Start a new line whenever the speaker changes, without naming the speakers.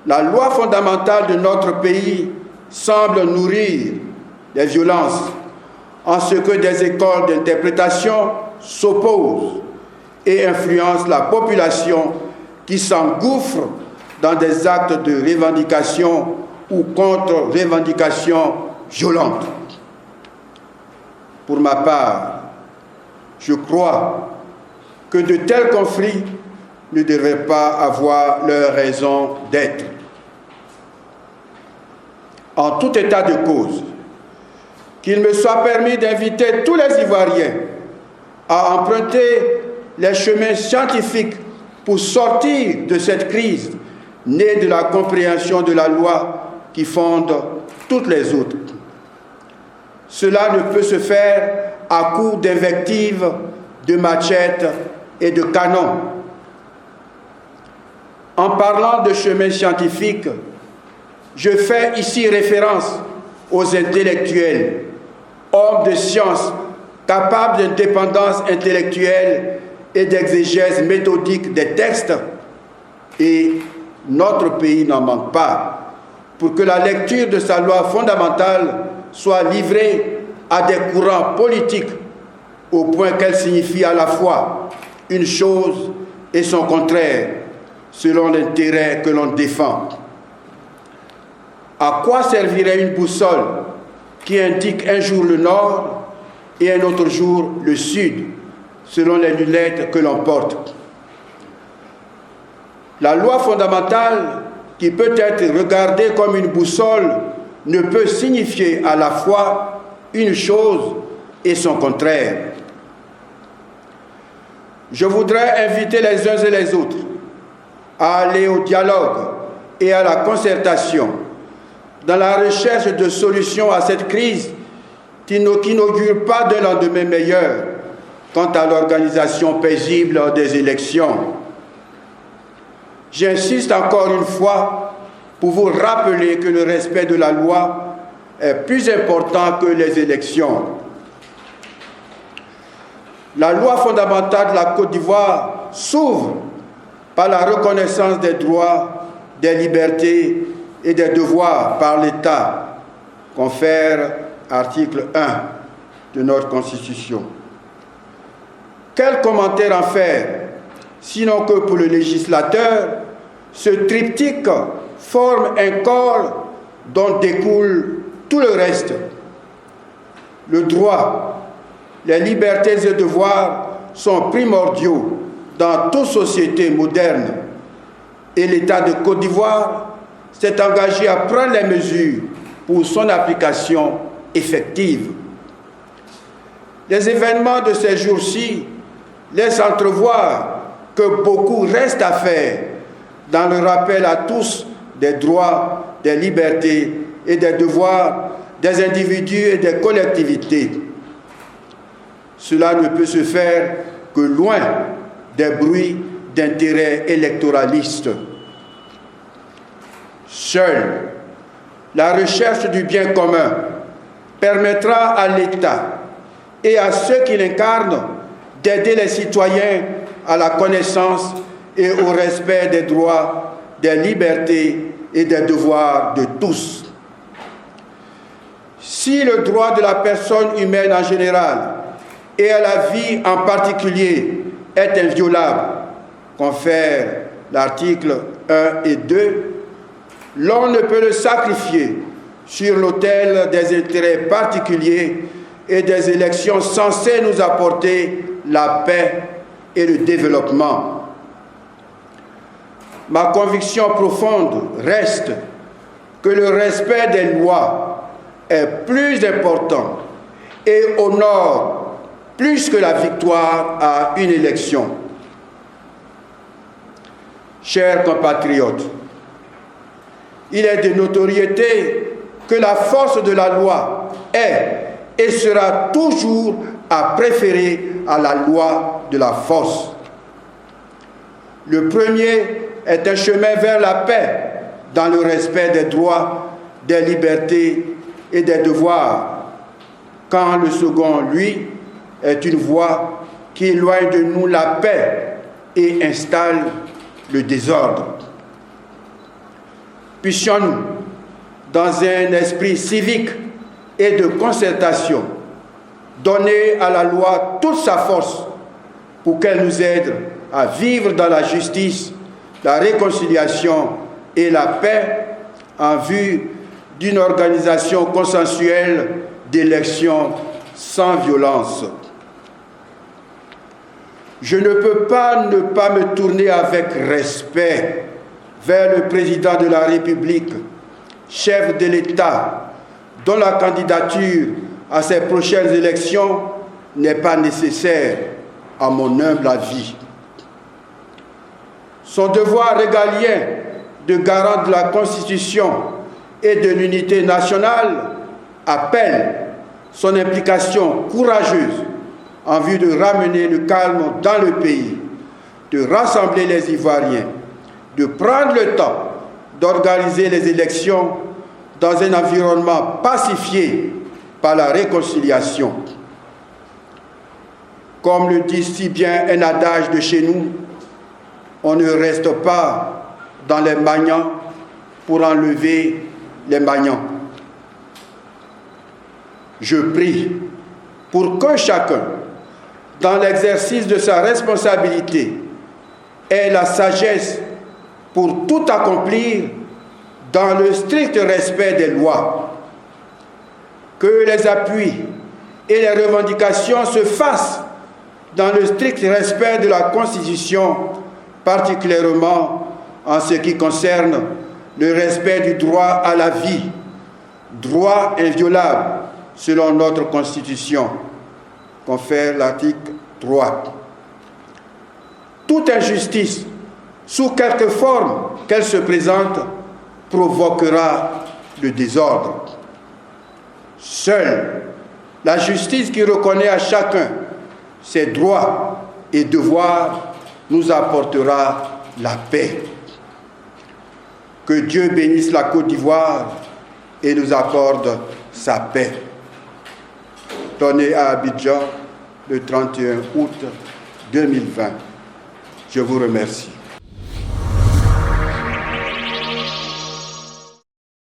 La loi fondamentale de notre pays semble nourrir les violences en ce que des écoles d'interprétation s'opposent et influencent la population qui s'engouffre dans des actes de revendication ou contre-revendication violente. Pour ma part, je crois que de tels conflits ne devraient pas avoir leur raison d'être. En tout état de cause, qu'il me soit permis d'inviter tous les Ivoiriens à emprunter les chemins scientifiques pour sortir de cette crise née de la compréhension de la loi qui fonde toutes les autres. Cela ne peut se faire à coup d'invectives, de machettes et de canons. En parlant de chemin scientifique, je fais ici référence aux intellectuels, hommes de science capables d'indépendance intellectuelle et d'exégèse méthodique des textes, et notre pays n'en manque pas, pour que la lecture de sa loi fondamentale soit livrée à des courants politiques au point qu'elle signifie à la fois une chose et son contraire, selon l'intérêt que l'on défend. À quoi servirait une boussole qui indique un jour le nord et un autre jour le sud, selon les lunettes que l'on porte? La loi fondamentale, qui peut être regardée comme une boussole, ne peut signifier à la fois une chose et son contraire. Je voudrais inviter les uns et les autres à aller au dialogue et à la concertation dans la recherche de solutions à cette crise qui n'augure pas d'un lendemain meilleur quant à l'organisation paisible des élections. J'insiste encore une fois pour vous rappeler que le respect de la loi est plus important que les élections. La loi fondamentale de la Côte d'Ivoire s'ouvre par la reconnaissance des droits, des libertés et des devoirs par l'État, confère article 1 de notre Constitution. Quel commentaire en faire, sinon que pour le législateur, ce triptyque forme un corps dont découle tout le reste. Le droit, les libertés et devoirs sont primordiaux dans toute société moderne, et l'État de Côte d'Ivoire s'est engagé à prendre les mesures pour son application effective. Les événements de ces jours-ci laissent entrevoir que beaucoup reste à faire dans le rappel à tous des droits, des libertés et des devoirs des individus et des collectivités. Cela ne peut se faire que loin des bruits d'intérêts électoralistes. Seule la recherche du bien commun permettra à l'État et à ceux qui l'incarnent d'aider les citoyens à la connaissance et au respect des droits, des libertés et des devoirs de tous. Si le droit de la personne humaine en général et à la vie en particulier est inviolable, confère l'article 1 et 2, l'on ne peut le sacrifier sur l'autel des intérêts particuliers et des élections censées nous apporter la paix et le développement. Ma conviction profonde reste que le respect des lois est plus important et honore plus que la victoire à une élection. Chers compatriotes, il est de notoriété que la force de la loi est et sera toujours à préférer à la loi de la force. Le premier est un chemin vers la paix dans le respect des droits, des libertés et des devoirs, quand le second, lui, est une voie qui éloigne de nous la paix et installe le désordre. puissions-nous, dans un esprit civique et de concertation, donner à la loi toute sa force pour qu'elle nous aide à vivre dans la justice, la réconciliation et la paix en vue d'une organisation consensuelle d'élections sans violence. Je ne peux pas ne pas me tourner avec respect vers le président de la République, chef de l'État, dont la candidature à ces prochaines élections n'est pas nécessaire, à mon humble avis. Son devoir régalien de garant de la Constitution et de l'unité nationale appelle son implication courageuse en vue de ramener le calme dans le pays, de rassembler les Ivoiriens, de prendre le temps d'organiser les élections dans un environnement pacifié par la réconciliation. Comme le dit si bien un adage de chez nous, on ne reste pas dans les magnans pour enlever les magnans. Je prie pour que chacun, dans l'exercice de sa responsabilité, ait la sagesse pour tout accomplir dans le strict respect des lois. Que les appuis et les revendications se fassent dans le strict respect de la Constitution, particulièrement en ce qui concerne le respect du droit à la vie, droit inviolable selon notre Constitution, confère l'article 3. Toute injustice, sous quelque forme qu'elle se présente, provoquera le désordre. Seule la justice qui reconnaît à chacun ses droits et devoirs nous apportera la paix. Que Dieu bénisse la Côte d'Ivoire et nous accorde sa paix. Donné à Abidjan le 31 août 2020. Je vous remercie.